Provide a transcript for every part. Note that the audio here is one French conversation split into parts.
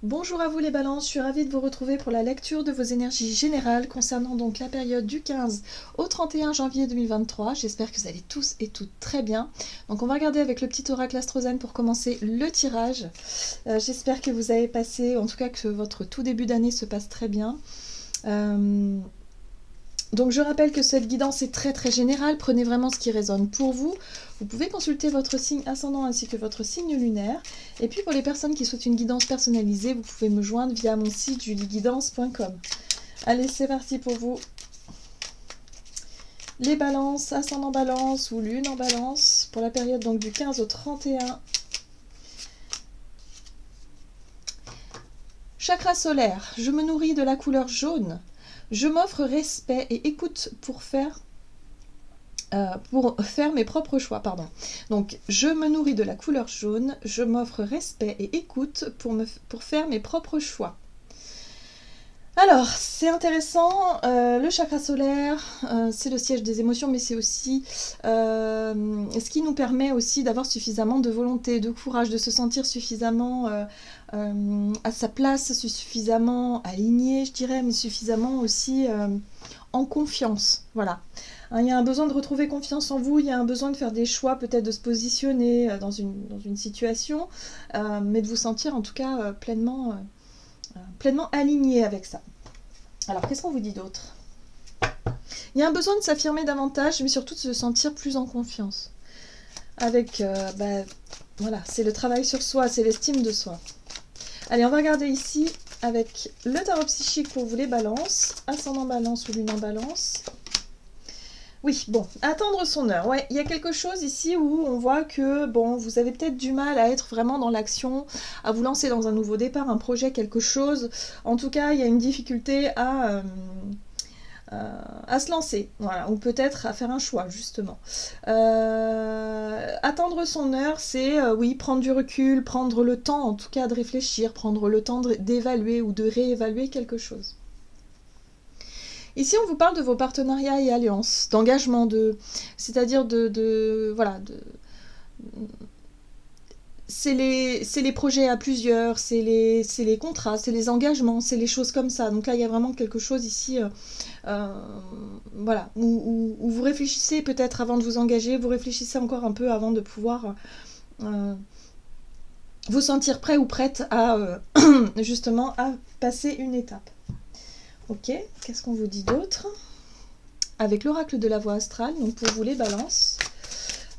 Bonjour à vous les balances, je suis ravie de vous retrouver pour la lecture de vos énergies générales concernant donc la période du 15 au 31 janvier 2023. J'espère que vous allez tous et toutes très bien. Donc on va regarder avec le petit oracle astrozène pour commencer le tirage. J'espère que vous avez passé, en tout cas que votre tout début d'année se passe très bien. Donc je rappelle que cette guidance est très générale, prenez vraiment ce qui résonne pour vous. Vous pouvez consulter votre signe ascendant ainsi que votre signe lunaire. Et puis pour les personnes qui souhaitent une guidance personnalisée, vous pouvez me joindre via mon site julieguidance.com. Allez, c'est parti pour vous. Les balances, ascendant balance ou lune en balance, pour la période donc du 15 au 31. Chakra solaire, je me nourris de la couleur jaune. Je m'offre respect et écoute pour faire mes propres choix. Donc, je me nourris de la couleur jaune, je m'offre respect et écoute pour faire mes propres choix. Alors, c'est intéressant, le chakra solaire, c'est le siège des émotions, mais c'est aussi ce qui nous permet aussi d'avoir suffisamment de volonté, de courage, de se sentir suffisamment à sa place, suffisamment aligné, je dirais, mais suffisamment aussi en confiance. Voilà. Il y a un besoin de retrouver confiance en vous, il y a un besoin de faire des choix, peut-être de se positionner dans une situation, mais de vous sentir en tout cas pleinement aligné avec ça. Alors, qu'est-ce qu'on vous dit d'autre? Il y a un besoin de s'affirmer davantage, mais surtout de se sentir plus en confiance. Avec, voilà, c'est le travail sur soi, c'est l'estime de soi. Allez, on va regarder ici avec le tarot psychique pour vous les balances, ascendant balance ou lune en balance. Oui, bon, attendre son heure. Ouais, il y a quelque chose ici où on voit que, bon, vous avez peut-être du mal à être vraiment dans l'action, à vous lancer dans un nouveau départ, un projet, quelque chose. En tout cas, il y a une difficulté à se lancer, voilà, ou peut-être à faire un choix, justement. Attendre son heure, c'est, oui, prendre du recul, prendre le temps, en tout cas, de réfléchir, prendre le temps d'évaluer ou de réévaluer quelque chose. Ici, on vous parle de vos partenariats et alliances, d'engagement, c'est-à-dire c'est les projets à plusieurs, c'est les contrats, c'est les engagements, c'est les choses comme ça. Donc là, il y a vraiment quelque chose ici, voilà, où vous réfléchissez peut-être avant de vous engager, vous réfléchissez encore un peu avant de pouvoir vous sentir prêt ou prête à, justement, à passer une étape. Ok, qu'est-ce qu'on vous dit d'autre? Avec l'oracle de la voie astrale, donc pour vous les balances,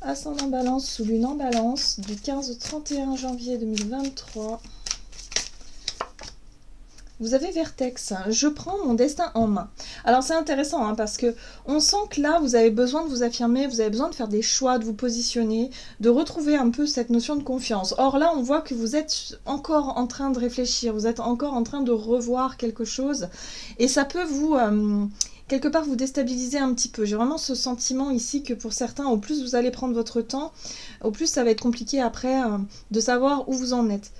ascendant balance ou lune en balance, du 15 au 31 janvier 2023. Vous avez Vertex, je prends mon destin en main. Alors c'est intéressant parce que on sent que là vous avez besoin de vous affirmer, vous avez besoin de faire des choix, de vous positionner, de retrouver un peu cette notion de confiance. Or là on voit que vous êtes encore en train de réfléchir, vous êtes encore en train de revoir quelque chose et ça peut vous quelque part vous déstabiliser un petit peu. J'ai vraiment ce sentiment ici que pour certains, au plus vous allez prendre votre temps, au plus ça va être compliqué après de savoir où vous en êtes.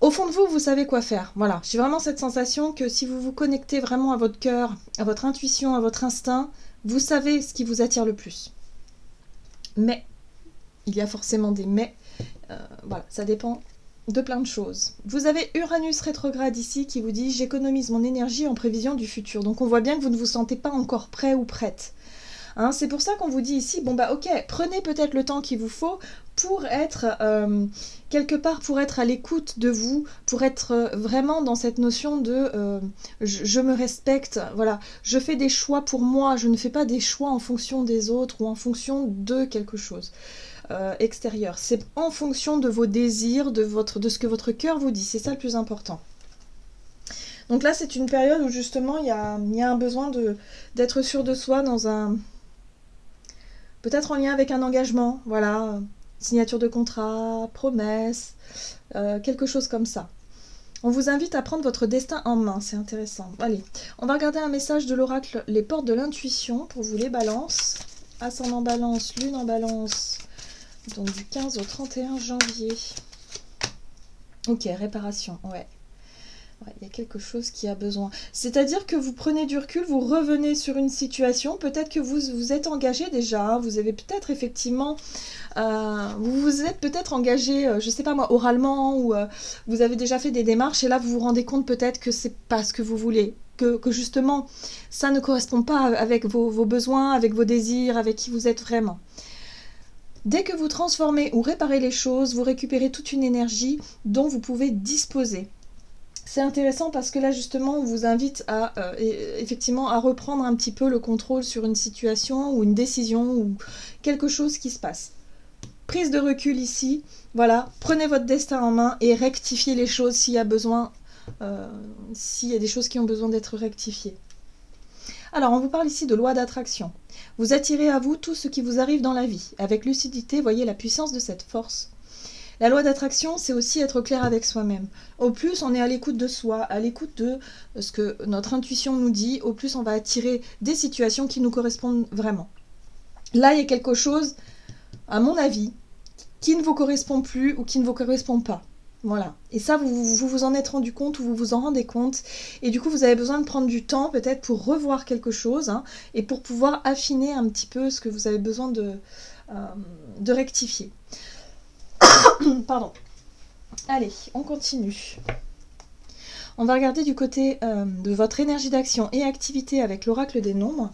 Au fond de vous, vous savez quoi faire. Voilà, j'ai vraiment cette sensation que si vous vous connectez vraiment à votre cœur, à votre intuition, à votre instinct, vous savez ce qui vous attire le plus. Mais, il y a forcément des mais, voilà, ça dépend de plein de choses. Vous avez Uranus rétrograde ici qui vous dit « J'économise mon énergie en prévision du futur ». Donc on voit bien que vous ne vous sentez pas encore prêt ou prête. Hein, c'est pour ça qu'on vous dit ici, bon bah ok, prenez peut-être le temps qu'il vous faut pour être quelque part, pour être à l'écoute de vous, pour être vraiment dans cette notion de je me respecte, voilà, je fais des choix pour moi, je ne fais pas des choix en fonction des autres ou en fonction de quelque chose extérieur. C'est en fonction de vos désirs, de ce que votre cœur vous dit, c'est ça le plus important. Donc là, c'est une période où justement il y a un besoin d'être sûr de soi dans un... Peut-être en lien avec un engagement, voilà, signature de contrat, promesse, quelque chose comme ça. On vous invite à prendre votre destin en main, c'est intéressant. Allez, on va regarder un message de l'oracle Les Portes de l'Intuition pour vous les balances. Ascendant balance, lune en balance, donc du 15 au 31 janvier. Ok, réparation, ouais. Ouais, il y a quelque chose qui a besoin. C'est-à-dire que vous prenez du recul, vous revenez sur une situation, peut-être que vous vous êtes engagé déjà, hein, vous avez peut-être effectivement, vous vous êtes peut-être engagé, je sais pas moi, oralement, ou vous avez déjà fait des démarches, et là vous vous rendez compte peut-être que c'est pas ce que vous voulez, que justement ça ne correspond pas avec vos besoins, avec vos désirs, avec qui vous êtes vraiment. Dès que vous transformez ou réparez les choses, vous récupérez toute une énergie dont vous pouvez disposer. C'est intéressant parce que là justement on vous invite à effectivement à reprendre un petit peu le contrôle sur une situation ou une décision ou quelque chose qui se passe. Prise de recul ici, voilà, prenez votre destin en main et rectifiez les choses s'il y a besoin, s'il y a des choses qui ont besoin d'être rectifiées. Alors on vous parle ici de loi d'attraction. Vous attirez à vous tout ce qui vous arrive dans la vie. Avec lucidité, voyez la puissance de cette force. La loi d'attraction, c'est aussi être clair avec soi-même. Au plus on est à l'écoute de soi, à l'écoute de ce que notre intuition nous dit, au plus on va attirer des situations qui nous correspondent vraiment. Là, il y a quelque chose, à mon avis, qui ne vous correspond plus ou qui ne vous correspond pas. Voilà. Et ça, vous en êtes rendu compte ou vous vous en rendez compte. Et du coup, vous avez besoin de prendre du temps peut-être pour revoir quelque chose et pour pouvoir affiner un petit peu ce que vous avez besoin de rectifier. Pardon. Allez, on continue. On va regarder du côté de votre énergie d'action et activité avec l'oracle des nombres.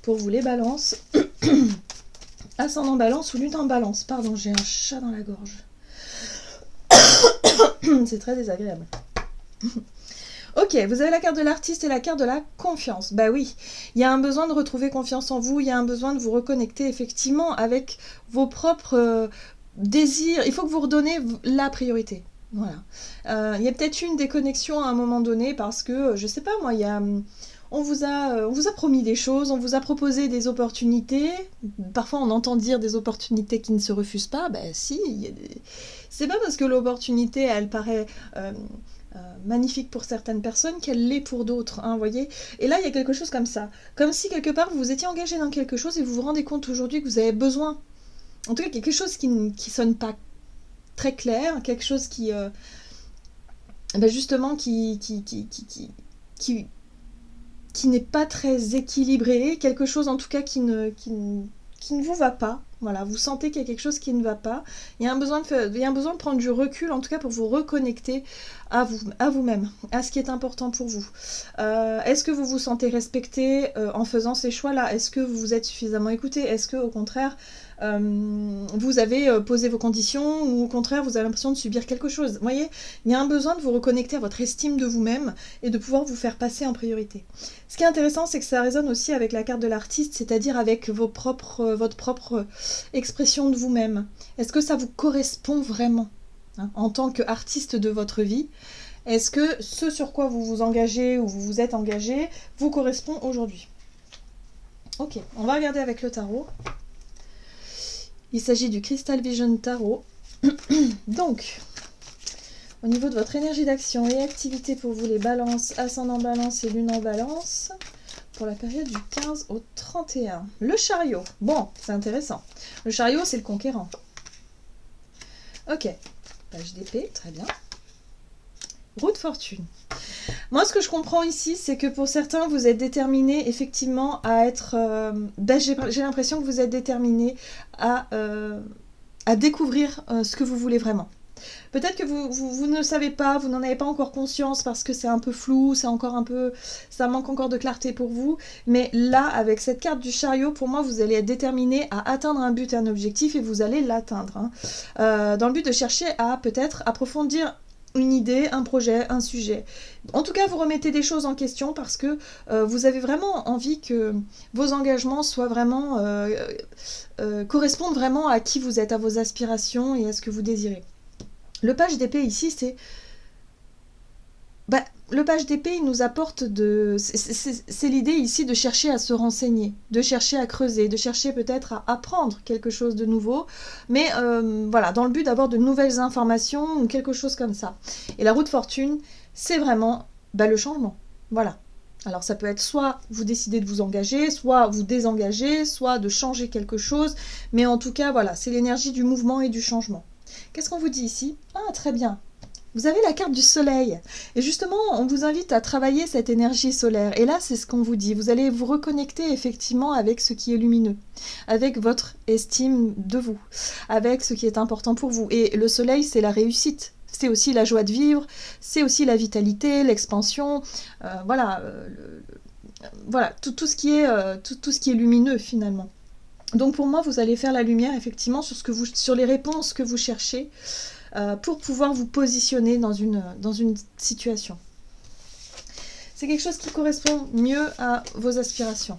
Pour vous les balances. Ascendant balance ou lune en balance. Pardon, j'ai un chat dans la gorge. C'est très désagréable. Ok, vous avez la carte de l'artiste et la carte de la confiance. Bah oui, il y a un besoin de retrouver confiance en vous, il y a un besoin de vous reconnecter effectivement avec vos propres désirs. Il faut que vous redonnez la priorité. Voilà. Il y a peut-être eu une déconnexion à un moment donné parce que, je sais pas moi, on vous a promis des choses, on vous a proposé des opportunités. Parfois, on entend dire des opportunités qui ne se refusent pas. Ben si, c'est pas parce que l'opportunité, elle paraît magnifique pour certaines personnes qu'elle l'est pour d'autres, hein, voyez. Et là, il y a quelque chose comme ça. Comme si, quelque part, vous vous étiez engagé dans quelque chose et vous vous rendez compte aujourd'hui que vous avez besoin, en tout cas, quelque chose qui sonne pas très clair, quelque chose qui, justement, qui n'est pas très équilibré, quelque chose en tout cas qui ne vous va pas. Voilà, vous sentez qu'il y a quelque chose qui ne va pas. Il y a un besoin de prendre du recul, en tout cas pour vous reconnecter à vous-même, à ce qui est important pour vous. Est-ce que vous vous sentez respecté en faisant ces choix-là? Est-ce que vous vous êtes suffisamment écouté? Est-ce que, au contraire, vous avez posé vos conditions ou au contraire vous avez l'impression de subir quelque chose? Vous voyez, il y a un besoin de vous reconnecter à votre estime de vous-même et de pouvoir vous faire passer en priorité. Ce qui est intéressant, c'est que ça résonne aussi avec la carte de l'artiste, c'est-à-dire avec votre propre expression de vous-même. Est-ce que ça vous correspond vraiment en tant qu'artiste de votre vie? Est-ce que ce sur quoi vous vous engagez ou vous vous êtes engagé vous correspond aujourd'hui? Ok, on va regarder avec le tarot. Il s'agit du Crystal Vision Tarot. Donc, au niveau de votre énergie d'action et activité pour vous les balances, ascendant balance et lune en balance, pour la période du 15 au 31. Le chariot. Bon, c'est intéressant. Le chariot, c'est le conquérant. Ok. Page d'épée, très bien. Roue de fortune. Moi, ce que je comprends ici, c'est que pour certains, vous êtes déterminés effectivement à être... j'ai l'impression que vous êtes déterminés à découvrir ce que vous voulez vraiment. Peut-être que vous ne le savez pas, vous n'en avez pas encore conscience parce que c'est un peu flou, c'est encore un peu... ça manque encore de clarté pour vous. Mais là, avec cette carte du chariot, pour moi, vous allez être déterminé à atteindre un but et un objectif et vous allez l'atteindre. Dans le but de chercher à peut-être approfondir une idée, un projet, un sujet. En tout cas, vous remettez des choses en question parce que vous avez vraiment envie que vos engagements soient vraiment... correspondent vraiment à qui vous êtes, à vos aspirations et à ce que vous désirez. Le page d'épée ici, c'est... le page d'épée, il nous apporte de... C'est l'idée ici de chercher à se renseigner, de chercher à creuser, de chercher peut-être à apprendre quelque chose de nouveau, mais voilà, dans le but d'avoir de nouvelles informations ou quelque chose comme ça. Et la roue de fortune, c'est vraiment le changement. Voilà. Alors ça peut être soit vous décidez de vous engager, soit vous désengager, soit de changer quelque chose, mais en tout cas, voilà, c'est l'énergie du mouvement et du changement. Qu'est-ce qu'on vous dit ici? Ah, très bien. Vous avez la carte du soleil. Et justement, on vous invite à travailler cette énergie solaire. Et là, c'est ce qu'on vous dit. Vous allez vous reconnecter effectivement avec ce qui est lumineux, avec votre estime de vous, avec ce qui est important pour vous. Et le soleil, c'est la réussite. C'est aussi la joie de vivre, c'est aussi la vitalité, l'expansion. Voilà, voilà tout ce qui est lumineux finalement. Donc pour moi, vous allez faire la lumière effectivement sur les réponses que vous cherchez, pour pouvoir vous positionner dans une situation. C'est quelque chose qui correspond mieux à vos aspirations.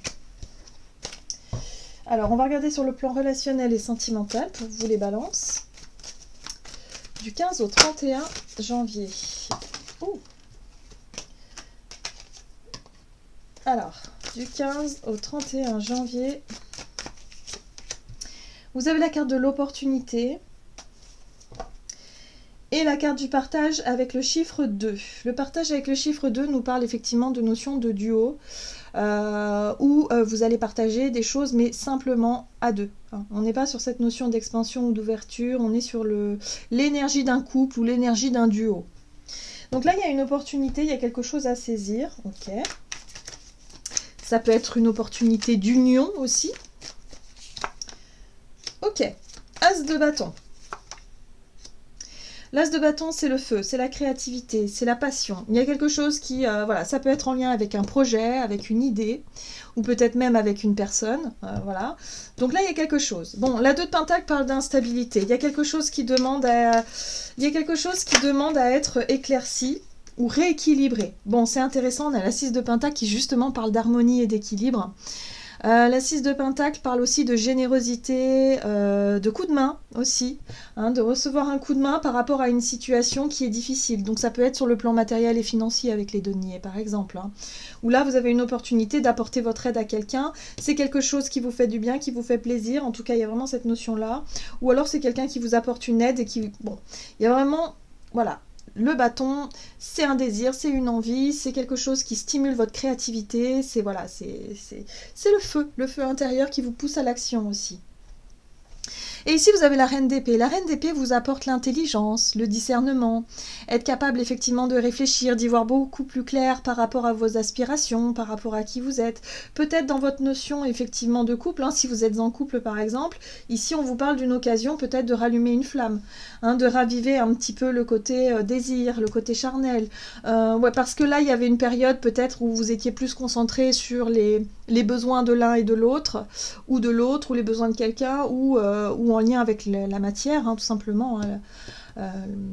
Alors, on va regarder sur le plan relationnel et sentimental pour vous les balances. Du 15 au 31 janvier. Oh. Alors, du 15 au 31 janvier, vous avez la carte de l'opportunité. Et la carte du partage avec le chiffre 2. Le partage avec le chiffre 2 nous parle effectivement de notion de duo, où vous allez partager des choses, mais simplement à deux. On n'est pas sur cette notion d'expansion ou d'ouverture, on est sur l'énergie d'un couple ou l'énergie d'un duo. Donc là, il y a une opportunité, il y a quelque chose à saisir. Ok. Ça peut être une opportunité d'union aussi. Ok. As de bâton. L'as de bâton, c'est le feu, c'est la créativité, c'est la passion. Il y a quelque chose qui, voilà, ça peut être en lien avec un projet, avec une idée, ou peut-être même avec une personne, voilà. Donc là, il y a quelque chose. Bon, la 2 de Pentacle parle d'instabilité. Il y a quelque chose qui demande à être éclairci ou rééquilibré. Bon, c'est intéressant, on a la 6 de Pentacle qui justement parle d'harmonie et d'équilibre. La 6 de Pentacle parle aussi de générosité, de coup de main aussi, de recevoir un coup de main par rapport à une situation qui est difficile. Donc ça peut être sur le plan matériel et financier avec les deniers par exemple, où là vous avez une opportunité d'apporter votre aide à quelqu'un, c'est quelque chose qui vous fait du bien, qui vous fait plaisir, en tout cas il y a vraiment cette notion-là, ou alors c'est quelqu'un qui vous apporte une aide et qui... Bon, il y a vraiment... Voilà. Le bâton, c'est un désir, c'est une envie, c'est quelque chose qui stimule votre créativité, c'est voilà, c'est le feu intérieur qui vous pousse à l'action aussi. Et ici, vous avez la reine d'épée. La reine d'épée vous apporte l'intelligence, le discernement, être capable effectivement de réfléchir, d'y voir beaucoup plus clair par rapport à vos aspirations, par rapport à qui vous êtes. Peut-être dans votre notion effectivement de couple, si vous êtes en couple par exemple, ici on vous parle d'une occasion peut-être de rallumer une flamme, de raviver un petit peu le côté désir, le côté charnel. Ouais, parce que là, il y avait une période peut-être où vous étiez plus concentré sur les besoins de l'un et de l'autre, ou les besoins de quelqu'un, ou en lien avec la matière, tout simplement,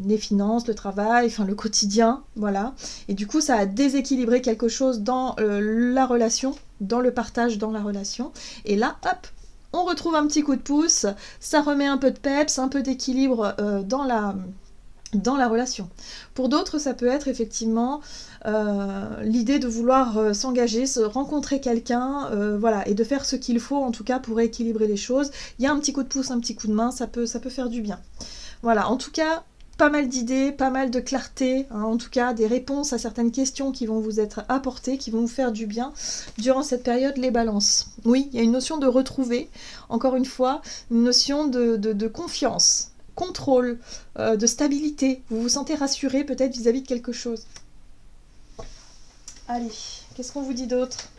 les finances, le travail, enfin le quotidien, voilà. Et du coup, ça a déséquilibré quelque chose dans la relation, dans le partage dans la relation. Et là, hop, on retrouve un petit coup de pouce, ça remet un peu de peps, un peu d'équilibre dans la relation. Pour d'autres, ça peut être effectivement l'idée de vouloir s'engager, se rencontrer quelqu'un, voilà, et de faire ce qu'il faut en tout cas pour équilibrer les choses. Il y a un petit coup de pouce, un petit coup de main, ça peut faire du bien. Voilà, en tout cas, pas mal d'idées, pas mal de clarté, en tout cas des réponses à certaines questions qui vont vous être apportées, qui vont vous faire du bien durant cette période, les balances. Oui, il y a une notion de retrouver, encore une fois, une notion de confiance, contrôle, de stabilité. Vous vous sentez rassuré peut-être vis-à-vis de quelque chose. Allez, qu'est-ce qu'on vous dit d'autre?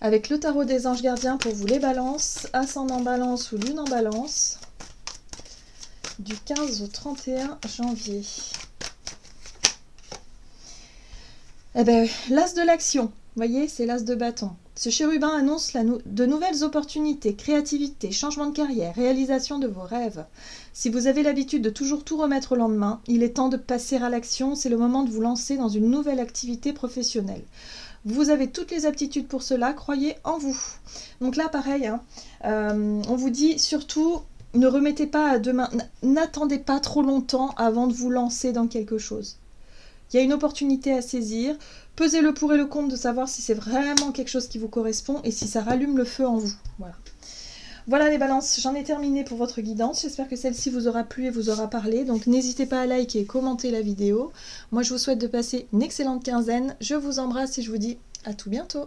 Avec le tarot des anges gardiens pour vous les balances, ascendant balance ou lune en balance, du 15 au 31 janvier. Eh bien, l'as de l'action, vous voyez, c'est l'as de bâton. Ce chérubin annonce de nouvelles opportunités, créativité, changement de carrière, réalisation de vos rêves. Si vous avez l'habitude de toujours tout remettre au lendemain, il est temps de passer à l'action, c'est le moment de vous lancer dans une nouvelle activité professionnelle. Vous avez toutes les aptitudes pour cela, croyez en vous. Donc là, pareil, on vous dit surtout, ne remettez pas à demain, n'attendez pas trop longtemps avant de vous lancer dans quelque chose. Il y a une opportunité à saisir, pesez le pour et le contre de savoir si c'est vraiment quelque chose qui vous correspond et si ça rallume le feu en vous. Voilà. Voilà les balances, j'en ai terminé pour votre guidance. J'espère que celle-ci vous aura plu et vous aura parlé. Donc n'hésitez pas à liker et commenter la vidéo. Moi je vous souhaite de passer une excellente quinzaine. Je vous embrasse et je vous dis à tout bientôt.